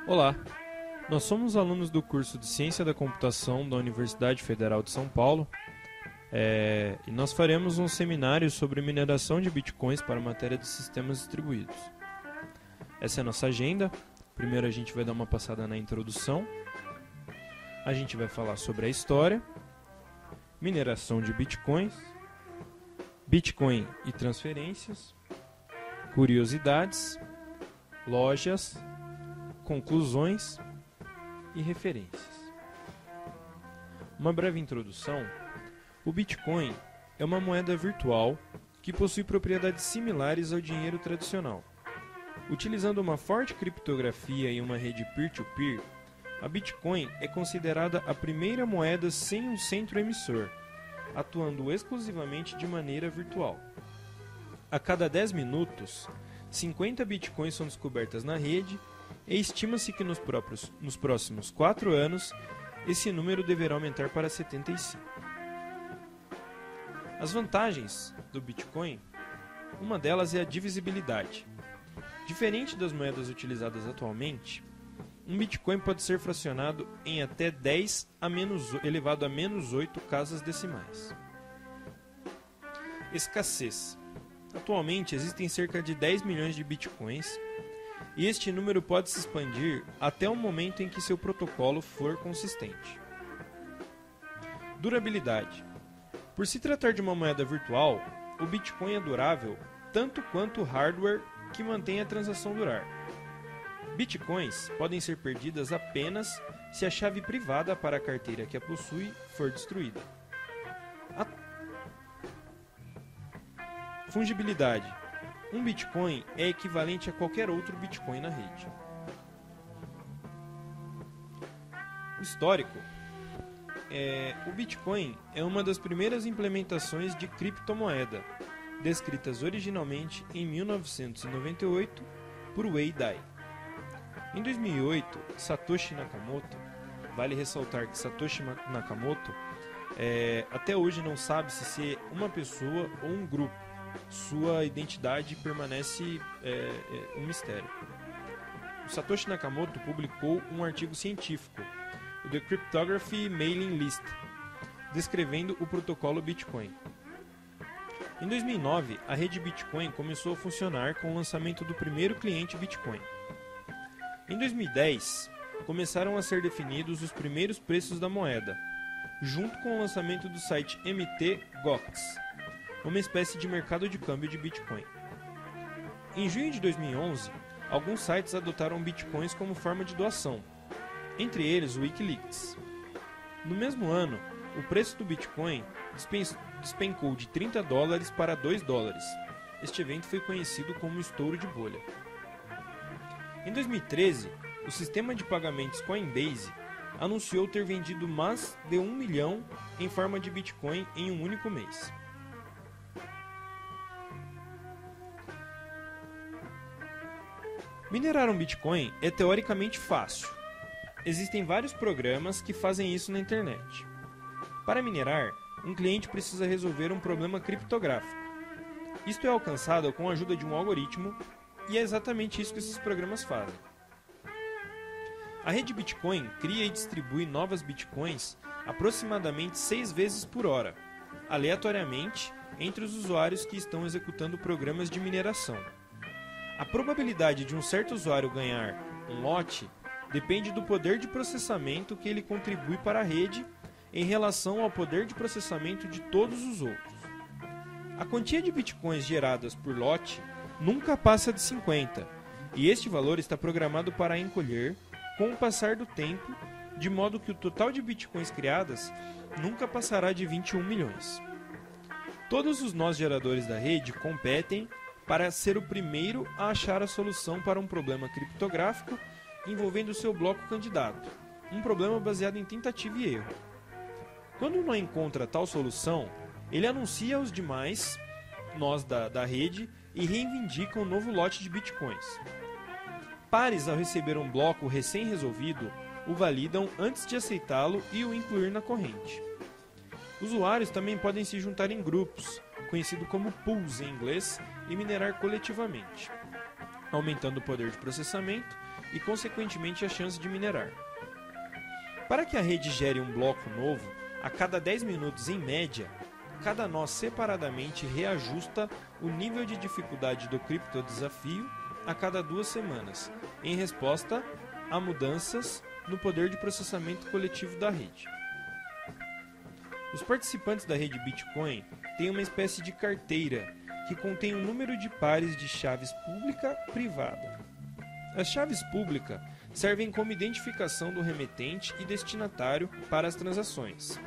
Olá, nós somos alunos do curso de Ciência da Computação da Universidade Federal de São Paulo e nós faremos um seminário sobre mineração de bitcoins para a matéria de sistemas distribuídos. Essa é a nossa agenda. Primeiro a gente vai dar uma passada na introdução, a gente vai falar sobre a história, mineração de bitcoins, Bitcoin e transferências, curiosidades, lojas, conclusões e referências. Uma breve introdução. O Bitcoin é uma moeda virtual que possui propriedades similares ao dinheiro tradicional. Utilizando uma forte criptografia e uma rede peer-to-peer, a Bitcoin é considerada a primeira moeda sem um centro emissor, atuando exclusivamente de maneira virtual. A cada 10 minutos, 50 bitcoins são descobertas na rede e estima-se que nos próximos 4 anos esse número deverá aumentar para 75. As vantagens do Bitcoin, uma delas é a divisibilidade. Diferente das moedas utilizadas atualmente, um Bitcoin pode ser fracionado em até 10 elevado a menos 8 casas decimais. Escassez. Atualmente existem cerca de 10 milhões de Bitcoins e este número pode se expandir até o momento em que seu protocolo for consistente. Durabilidade. Por se tratar de uma moeda virtual, o Bitcoin é durável tanto quanto o hardware que mantém a transação durar. Bitcoins podem ser perdidas apenas se a chave privada para a carteira que a possui for destruída. Fungibilidade. Um Bitcoin é equivalente a qualquer outro Bitcoin na rede. O histórico. O Bitcoin é uma das primeiras implementações de criptomoeda, descritas originalmente em 1998 por Wei Dai. Em 2008, Satoshi Nakamoto, vale ressaltar que Satoshi Nakamoto até hoje não sabe se é uma pessoa ou um grupo. Sua identidade permanece um mistério. O Satoshi Nakamoto publicou um artigo científico, o The Cryptography Mailing List, descrevendo o protocolo Bitcoin. Em 2009, a rede Bitcoin começou a funcionar com o lançamento do primeiro cliente Bitcoin. Em 2010, começaram a ser definidos os primeiros preços da moeda, junto com o lançamento do site mt.gox, uma espécie de mercado de câmbio de Bitcoin. Em junho de 2011, alguns sites adotaram Bitcoins como forma de doação, entre eles o Wikileaks. No mesmo ano, o preço do Bitcoin despencou de $30 para $2. Este evento foi conhecido como estouro de bolha. Em 2013, o sistema de pagamentos Coinbase anunciou ter vendido mais de 1 milhão em forma de Bitcoin em um único mês. Minerar um Bitcoin é teoricamente fácil. Existem vários programas que fazem isso na internet. Para minerar, um cliente precisa resolver um problema criptográfico. Isto é alcançado com a ajuda de um algoritmo, e é exatamente isso que esses programas fazem. A rede Bitcoin cria e distribui novas Bitcoins aproximadamente 6 vezes por hora, aleatoriamente entre os usuários que estão executando programas de mineração. A probabilidade de um certo usuário ganhar um lote depende do poder de processamento que ele contribui para a rede em relação ao poder de processamento de todos os outros. A quantia de bitcoins geradas por lote nunca passa de 50, e este valor está programado para encolher com o passar do tempo, de modo que o total de bitcoins criadas nunca passará de 21 milhões. Todos os nós geradores da rede competem para ser o primeiro a achar a solução para um problema criptográfico envolvendo seu bloco candidato, um problema baseado em tentativa e erro. Quando não encontra tal solução, ele anuncia aos demais nós da rede e reivindica um novo lote de bitcoins. Pares, ao receber um bloco recém-resolvido, o validam antes de aceitá-lo e o incluir na corrente. Usuários também podem se juntar em grupos, conhecido como pools em inglês, e minerar coletivamente, aumentando o poder de processamento e, consequentemente, a chance de minerar. Para que a rede gere um bloco novo, a cada 10 minutos em média, cada nó separadamente reajusta o nível de dificuldade do criptodesafio a cada 2 semanas, em resposta a mudanças no poder de processamento coletivo da rede. Os participantes da rede Bitcoin têm uma espécie de carteira que contém um número de pares de chaves pública-privada. As chaves públicas servem como identificação do remetente e destinatário para as transações.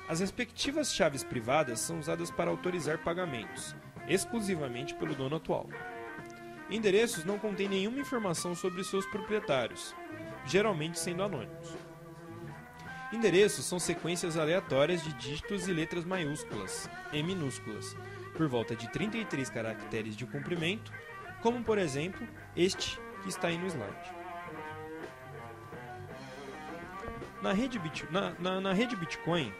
As respectivas chaves privadas são usadas para autorizar pagamentos, exclusivamente pelo dono atual. Endereços não contêm nenhuma informação sobre seus proprietários, geralmente sendo anônimos. Endereços são sequências aleatórias de dígitos e letras maiúsculas e minúsculas, por volta de 33 caracteres de comprimento, como por exemplo este que está aí no slide. Na rede Bitcoin,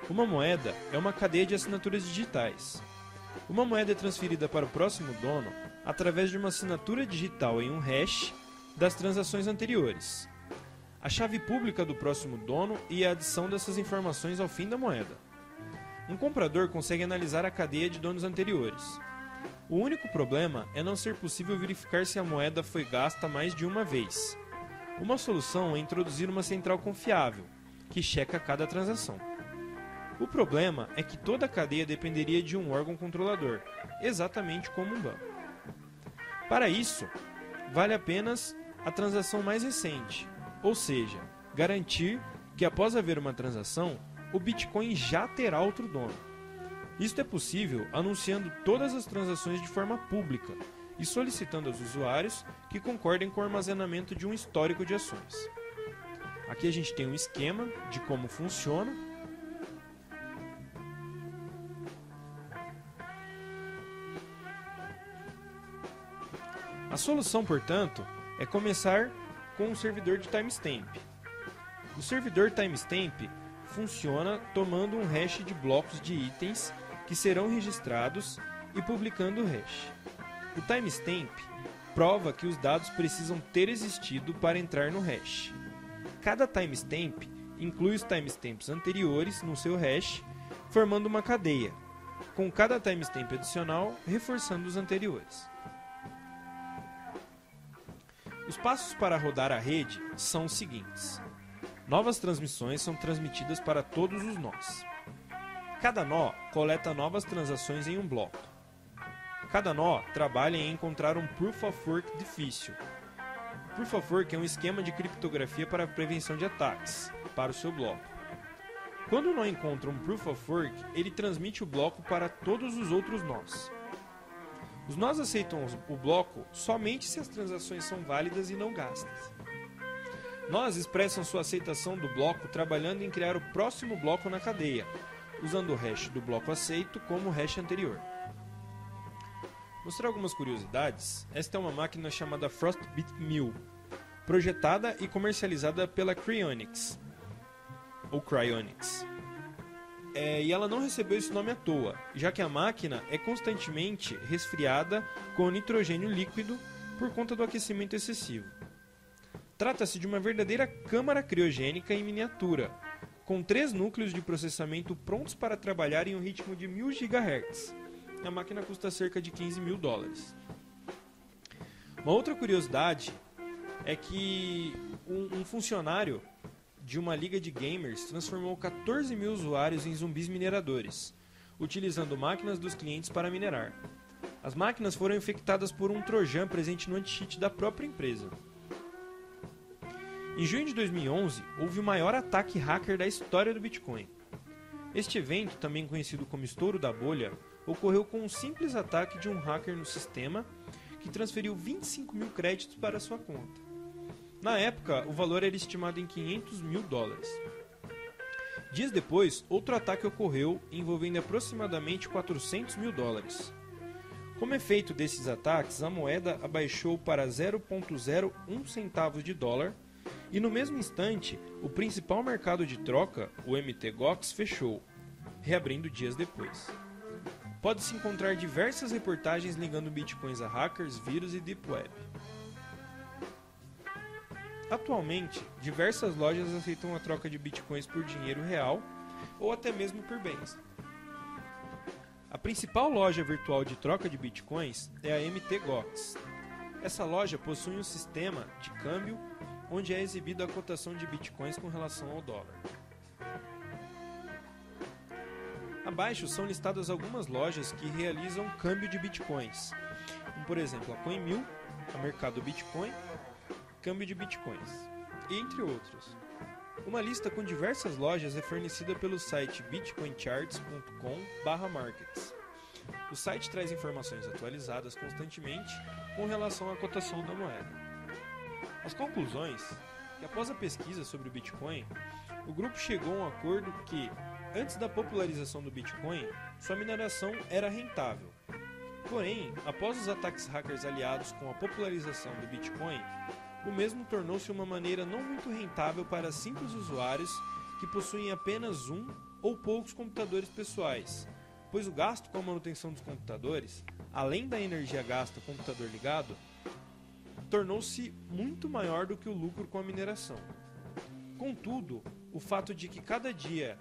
uma moeda é uma cadeia de assinaturas digitais. Uma moeda é transferida para o próximo dono através de uma assinatura digital em um hash das transações anteriores, a chave pública do próximo dono e a adição dessas informações ao fim da moeda. Um comprador consegue analisar a cadeia de donos anteriores. O único problema é não ser possível verificar se a moeda foi gasta mais de uma vez. Uma solução é introduzir uma central confiável, que checa cada transação. O problema é que toda a cadeia dependeria de um órgão controlador, exatamente como um banco. Para isso, vale apenas a transação mais recente, ou seja, garantir que após haver uma transação, o Bitcoin já terá outro dono. Isto é possível anunciando todas as transações de forma pública e solicitando aos usuários que concordem com o armazenamento de um histórico de ações. Aqui a gente tem um esquema de como funciona. A solução, portanto, é começar com um servidor de timestamp. O servidor timestamp funciona tomando um hash de blocos de itens que serão registrados e publicando o hash. O timestamp prova que os dados precisam ter existido para entrar no hash. Cada timestamp inclui os timestamps anteriores no seu hash, formando uma cadeia, com cada timestamp adicional reforçando os anteriores. Os passos para rodar a rede são os seguintes. Novas transmissões são transmitidas para todos os nós. Cada nó coleta novas transações em um bloco. Cada nó trabalha em encontrar um Proof of Work difícil. Proof of Work é um esquema de criptografia para a prevenção de ataques, para o seu bloco. Quando o nó encontra um Proof of Work, ele transmite o bloco para todos os outros nós. Os nós aceitam o bloco somente se as transações são válidas e não gastas. Nós expressam sua aceitação do bloco trabalhando em criar o próximo bloco na cadeia, usando o hash do bloco aceito como o hash anterior. Mostrar algumas curiosidades. Esta é uma máquina chamada Frostbit 1000, projetada e comercializada pela Cryonics, ou Cryonics. E ela não recebeu esse nome à toa, já que a máquina é constantemente resfriada com nitrogênio líquido por conta do aquecimento excessivo. Trata-se de uma verdadeira câmara criogênica em miniatura, com 3 núcleos de processamento prontos para trabalhar em um ritmo de 1000 GHz. A máquina custa cerca de $15.000. Uma outra curiosidade é que um funcionário de uma liga de gamers transformou 14 mil usuários em zumbis mineradores, utilizando máquinas dos clientes para minerar. As máquinas foram infectadas por um trojan presente no anti-cheat da própria empresa. Em junho de 2011, houve o maior ataque hacker da história do Bitcoin. Este evento, também conhecido como estouro da bolha, ocorreu com um simples ataque de um hacker no sistema que transferiu 25 mil créditos para sua conta. Na época, o valor era estimado em $500 mil. Dias depois, outro ataque ocorreu envolvendo aproximadamente $400 mil. Como efeito desses ataques, a moeda abaixou para 0,01 centavos de dólar e no mesmo instante, o principal mercado de troca, o MTGOX, fechou, reabrindo dias depois. Pode-se encontrar diversas reportagens ligando bitcoins a hackers, vírus e deep web. Atualmente, diversas lojas aceitam a troca de bitcoins por dinheiro real ou até mesmo por bens. A principal loja virtual de troca de bitcoins é a mt-gox. Essa loja possui um sistema de câmbio onde é exibida a cotação de bitcoins com relação ao dólar. Abaixo são listadas algumas lojas que realizam câmbio de bitcoins, como por exemplo a CoinMill, a Mercado Bitcoin, câmbio de bitcoins, entre outros. Uma lista com diversas lojas é fornecida pelo site bitcoincharts.com/markets. O site traz informações atualizadas constantemente com relação à cotação da moeda. As conclusões que após a pesquisa sobre o Bitcoin, o grupo chegou a um acordo que, antes da popularização do Bitcoin, sua mineração era rentável. Porém, após os ataques hackers aliados com a popularização do Bitcoin, o mesmo tornou-se uma maneira não muito rentável para simples usuários que possuem apenas um ou poucos computadores pessoais, pois o gasto com a manutenção dos computadores, além da energia gasta com o computador ligado, tornou-se muito maior do que o lucro com a mineração. Contudo, o fato de que cada dia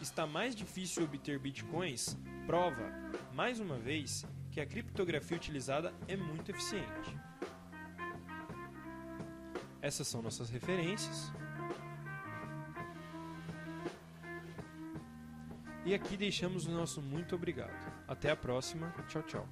está mais difícil obter bitcoins prova, mais uma vez, que a criptografia utilizada é muito eficiente. Essas são nossas referências. E aqui deixamos o nosso muito obrigado. Até a próxima. Tchau, tchau.